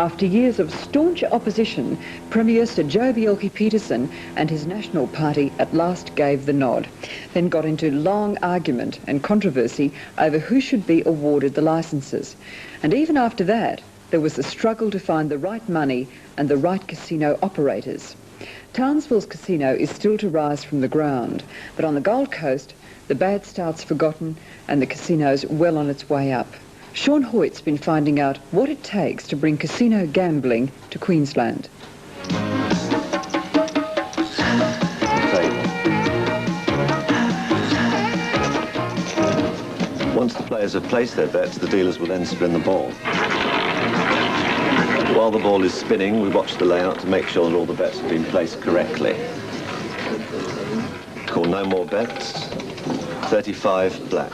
After years of staunch opposition, Premier Sir Joh Bjelke-Petersen and his National Party at last gave the nod, then got into long argument and controversy over who should be awarded the licences. And even after that, there was the struggle to find the right money and the right casino operators. Townsville's casino is still to rise from the ground, but on the Gold Coast, the bad start's forgotten and the casino's well on its way up. Sean Hoyt's been finding out what it takes to bring casino gambling to Queensland. Once the players have placed their bets, the dealers will then spin the ball. While the ball is spinning, we watch the layout to make sure that all the bets have been placed correctly. Call no more bets. 35 black.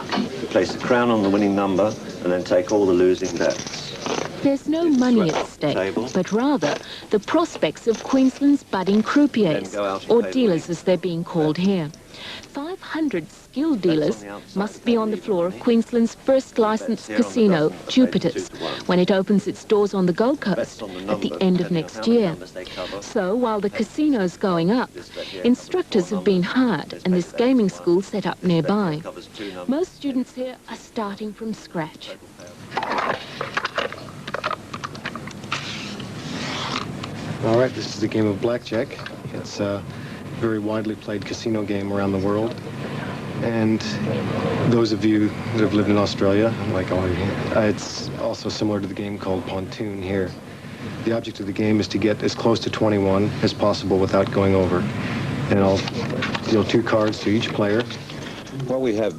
Place a crown on the winning number and then take all the losing bets. There's no money at stake, but rather the prospects of Queensland's budding croupiers, or dealers as they're being called here. 500 skilled dealers must be on the floor of Queensland's first licensed casino, Jupiter's, when it opens its doors on the Gold Coast at the end of next year. So while the casino's going up, instructors have been hired and this gaming school set up nearby. Most students here are starting from scratch. All right, this is the game of blackjack. It's a very widely played casino game around the world. And those of you that have lived in Australia, like all of you, it's also similar to the game called Pontoon here. The object of the game is to get as close to 21 as possible without going over. And I'll deal 2 cards to each player. Well, we have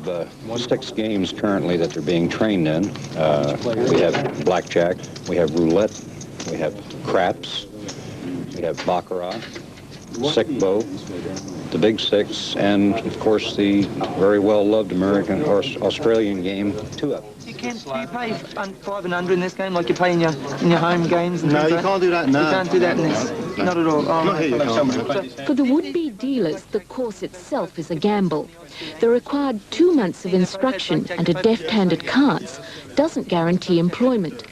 6 games currently that they're being trained in. We have blackjack, we have roulette, we have craps, we have baccarat, sick bow, the big 6, and of course the very well-loved American or Australian game, 2-up. Do you play 5 and under in this game, like you play in your home games? And no, you can't do that. No, you can't do that in this. Not at all. Oh, not here, you can't. For the would-be dealers, the course itself is a gamble. The required 2 months of instruction and a deft-handed cards doesn't guarantee employment.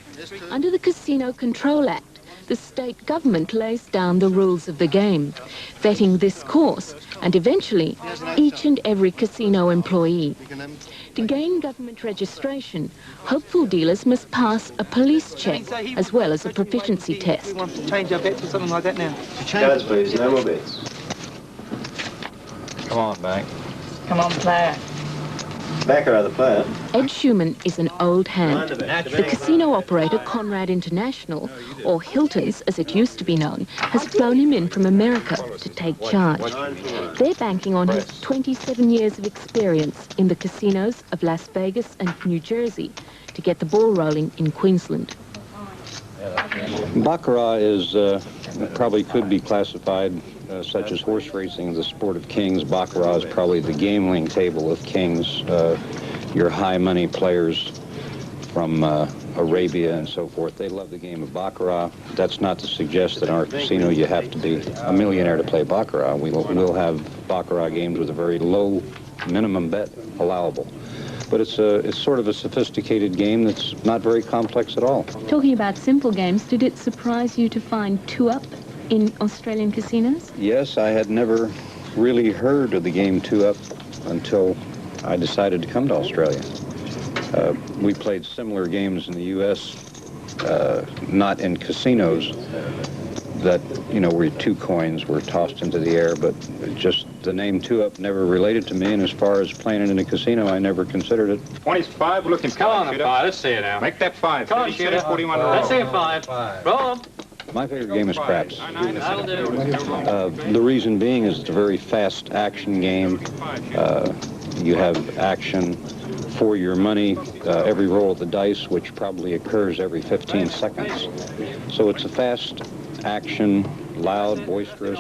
Under the Casino Control Act, the state government lays down the rules of the game, vetting this course and eventually each and every casino employee. To gain government registration, hopeful dealers must pass a police check as well as a proficiency test. We want to change our bets or something like that now. Cards, please. No more bets. Come on, Bank. Come on, player. Baccarat, the player. Ed Schumann is an old hand. The casino operator Conrad International, or Hilton's as it used to be known, has flown him in from America to take charge. They're banking on his 27 years of experience in the casinos of Las Vegas and New Jersey to get the ball rolling in Queensland. Baccarat is probably could be classified such as horse racing, the sport of kings. Baccarat is probably the gambling table of kings. Your high money players from Arabia and so forth, they love the game of Baccarat. That's not to suggest that in our casino you have to be a millionaire to play Baccarat. We'll have Baccarat games with a very low minimum bet allowable. But it's sort of a sophisticated game that's not very complex at all. Talking about simple games, did it surprise you to find 2-up in Australian casinos? Yes, I had never really heard of the game 2-up until I decided to come to Australia. We played similar games in the U.S., not in casinos that, you know, where 2 coins were tossed into the air, but just the name 2-up never related to me, and as far as playing it in a casino, I never considered it. 25, looking. Come on, a 5. Let's see it now. Make that 5. Come on, shooter. 41 Let's see a 5. Roll 'em. My favorite game is craps. That'll do. The reason being is it's a very fast action game. You have action for your money, every roll of the dice, which probably occurs every 15 seconds. So it's a fast action, loud, boisterous,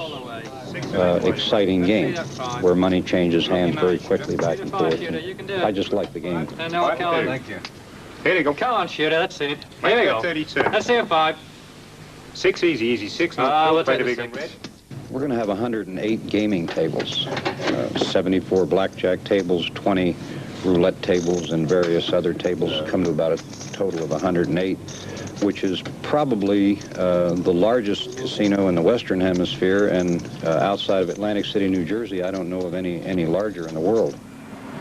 exciting game where money changes hands very quickly back and forth. And I just like the game. Thank you. Here you go. Come on, shooter. That's it. Here we go. 32. Let's see a 5. 6 easy. 6 not play the big red. We're going to have 108 gaming tables, 74 blackjack tables, 20 roulette tables and various other tables come to about a total of 108, which is probably the largest casino in the Western Hemisphere, and outside of Atlantic City, New Jersey, I don't know of any larger in the world.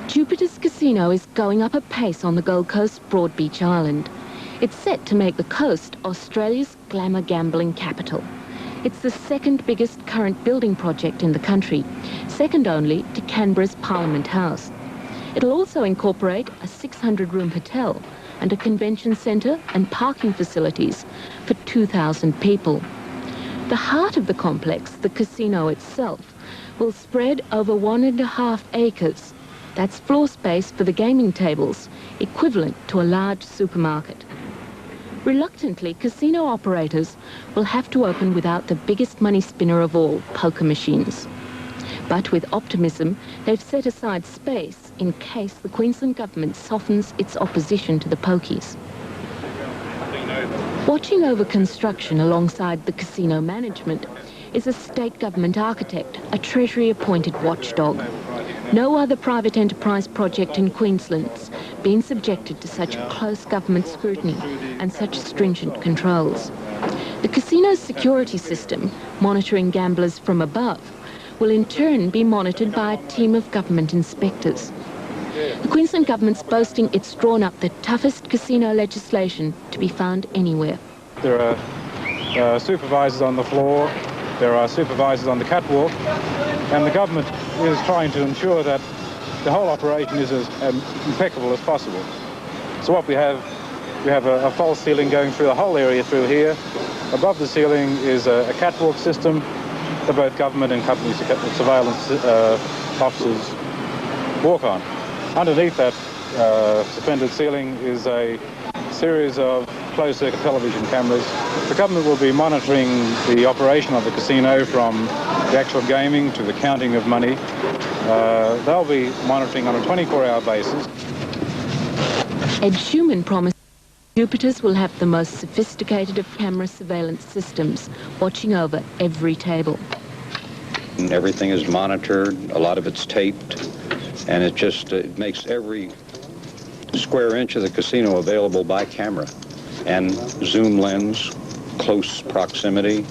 Jupiter's Casino is going up a pace on the Gold Coast Broadbeach Island. It's set to make the coast Australia's glamour gambling capital. It's the second biggest current building project in the country, second only to Canberra's Parliament House. It'll also incorporate a 600-room hotel and a convention centre and parking facilities for 2,000 people. The heart of the complex, the casino itself, will spread over 1.5 acres. That's floor space for the gaming tables, equivalent to a large supermarket. Reluctantly, casino operators will have to open without the biggest money spinner of all, poker machines. But with optimism, they've set aside space in case the Queensland government softens its opposition to the pokies. Watching over construction alongside the casino management is a state government architect, a Treasury-appointed watchdog. No other private enterprise project in Queensland's been subjected to such close government scrutiny and such stringent controls. The casino's security system, monitoring gamblers from above, will in turn be monitored by a team of government inspectors. The Queensland government's boasting it's drawn up the toughest casino legislation to be found anywhere. There are supervisors on the floor, there are supervisors on the catwalk, and the government is trying to ensure that the whole operation is as impeccable as possible. So what we have a false ceiling going through the whole area through here. Above the ceiling is a catwalk system that both government and company surveillance officers walk on. Underneath that suspended ceiling is a series of closed-circuit television cameras. The government will be monitoring the operation of the casino from the actual gaming to the counting of money. They'll be monitoring on a 24-hour basis. Ed Schumann promised Jupiter's will have the most sophisticated of camera surveillance systems, watching over every table. Everything is monitored, a lot of it's taped, and it makes every square inch of the casino available by camera. And zoom lens, close proximity,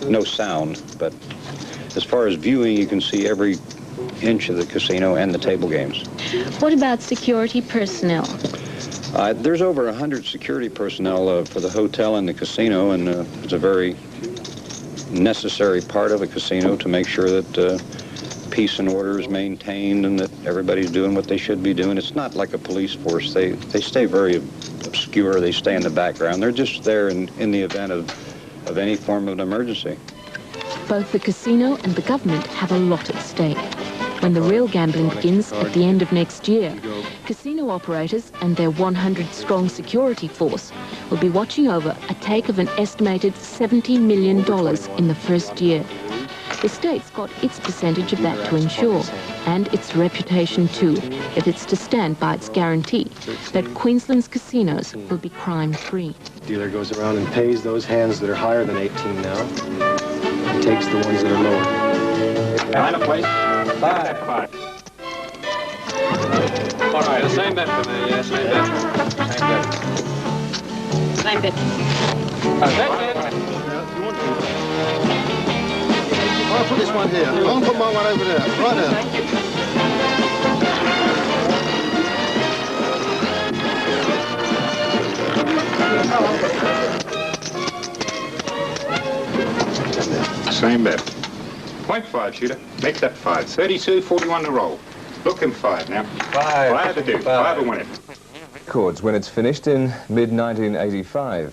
no sound, but as far as viewing, you can see every inch of the casino and the table games. What about security personnel? There's over 100 security personnel for the hotel and the casino, and it's a very necessary part of a casino to make sure that peace and order is maintained and that everybody's doing what they should be doing. It's not like a police force. They stay very obscure. They stay in the background. They're just there in the event of any form of an emergency. Both the casino and the government have a lot at stake. When the real gambling begins at the end of next year, casino operators and their 100-strong security force will be watching over a take of an estimated $70 million in the first year. The state's got its percentage of that to ensure, and its reputation too, if it's to stand by its guarantee that Queensland's casinos will be crime-free. Dealer goes around and pays those hands that are higher than 18 now, and takes the ones that are lower. Line up, please. 5. All right, the same bet for me, yeah, same bet. Same bet. That's it. I'll put this one here. I'll put my one over there. Right there. Same bet. 0.5, shooter. Make that 5. 32-41 to roll. Looking 5 now. 5 to do. 5 to win it. Records when it's finished in mid-1985.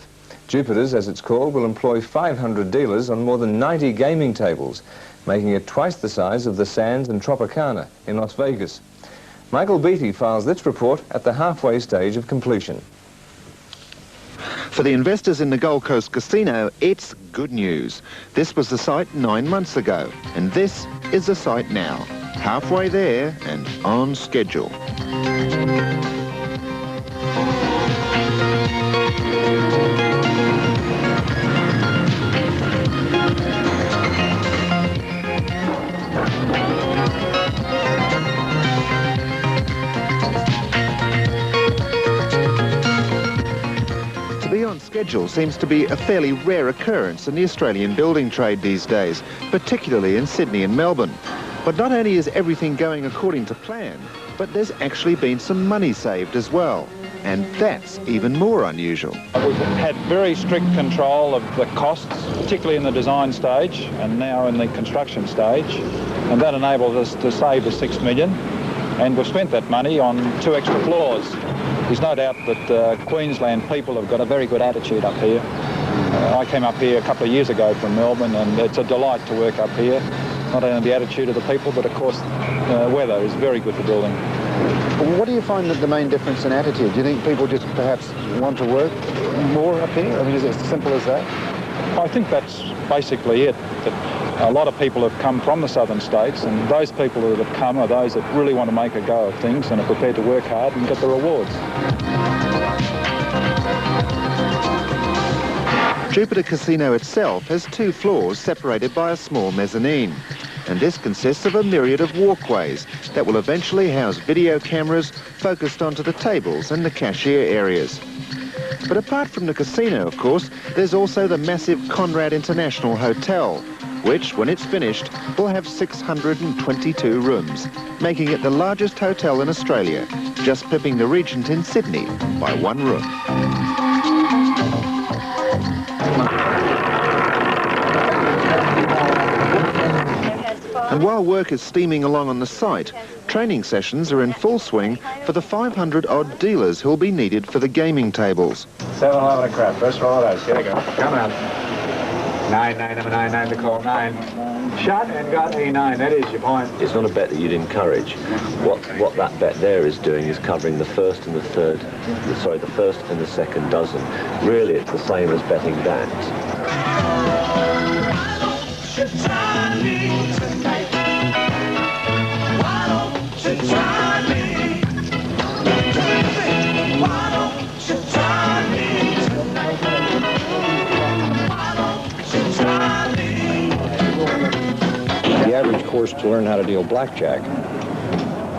Jupiter's, as it's called, will employ 500 dealers on more than 90 gaming tables, making it twice the size of the Sands and Tropicana in Las Vegas. Michael Beattie files this report at the halfway stage of completion. For the investors in the Gold Coast Casino, it's good news. This was the site 9 months ago, and this is the site now. Halfway there and on schedule. schedule seems to be a fairly rare occurrence in the Australian building trade these days, particularly in Sydney and Melbourne. But not only is everything going according to plan, but there's actually been some money saved as well. And that's even more unusual. We've had very strict control of the costs, particularly in the design stage and now in the construction stage, and that enabled us to save the $6 million, and we've spent that money on 2 extra floors. There's no doubt that Queensland people have got a very good attitude up here. I came up here a couple of years ago from Melbourne, and it's a delight to work up here. Not only the attitude of the people, but of course weather is very good for building. What do you find that the main difference in attitude? Do you think people just perhaps want to work more up here? I mean, is it as simple as that? I think that's basically it. That a lot of people have come from the southern states, and those people that have come are those that really want to make a go of things and are prepared to work hard and get the rewards. Jupiter Casino itself has 2 floors separated by a small mezzanine. And this consists of a myriad of walkways that will eventually house video cameras focused onto the tables and the cashier areas. But apart from the casino, of course, there's also the massive Conrad International Hotel, which, when it's finished, will have 622 rooms, making it the largest hotel in Australia, just pipping the Regent in Sydney by 1 room. And while work is steaming along on the site, training sessions are in full swing for the 500-odd dealers who'll be needed for the gaming tables. 7, 11 a crap. First roll of those. Here we go. Come on. 9, number 9 to call. 9. Shot and got a 9. That is your point. It's not a bet that you'd encourage. What that bet there is doing is covering the first and the third, the first and the second dozen. Really, it's the same as betting that. The average course to learn how to deal blackjack,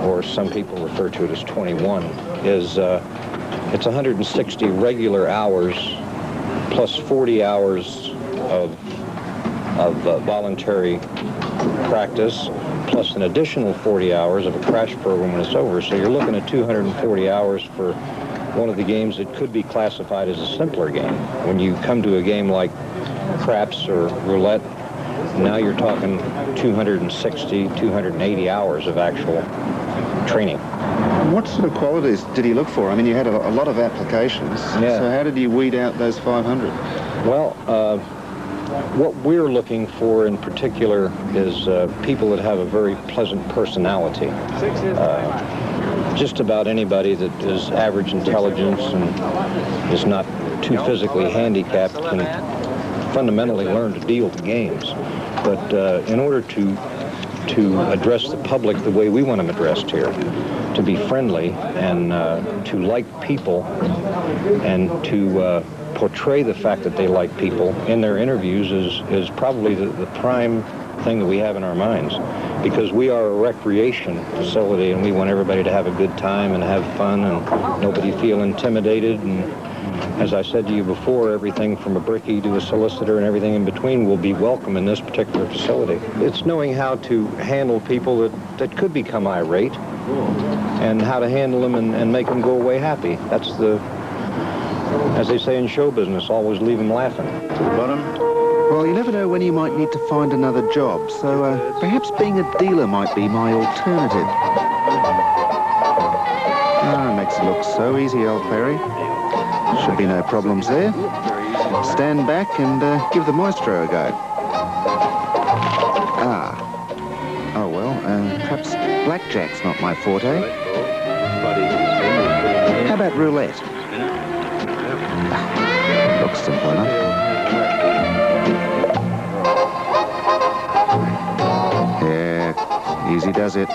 or some people refer to it as 21, is it's 160 regular hours plus 40 hours of voluntary practice, plus an additional 40 hours of a crash program when it's over. So you're looking at 240 hours for one of the games that could be classified as a simpler game. When you come to a game like craps or roulette, now you're talking 260, 280 hours of actual training. What sort of qualities did he look for? I mean, you had a lot of applications. Yeah. So how did you weed out those 500? Well, what we're looking for in particular is people that have a very pleasant personality. Just about anybody that is average intelligence and is not too physically handicapped can fundamentally learn to deal the games. But in order to address the public the way we want them addressed here, to be friendly and to like people and to portray the fact that they like people in their interviews is probably the prime thing that we have in our minds, because we are a recreation facility and we want everybody to have a good time and have fun and nobody feel intimidated. And as I said to you before, everything from a brickie to a solicitor and everything in between will be welcome in this particular facility. It's knowing how to handle people that could become irate and how to handle them and make them go away happy. That's as they say in show business, always leave them laughing. To the bottom. Well, you never know when you might need to find another job, so perhaps being a dealer might be my alternative. Makes it look so easy, old Perry. Should be no problems there. Stand back and give the maestro a go. Oh well, perhaps blackjack's not my forte. How about roulette? Looks simple enough. Yeah, easy does it.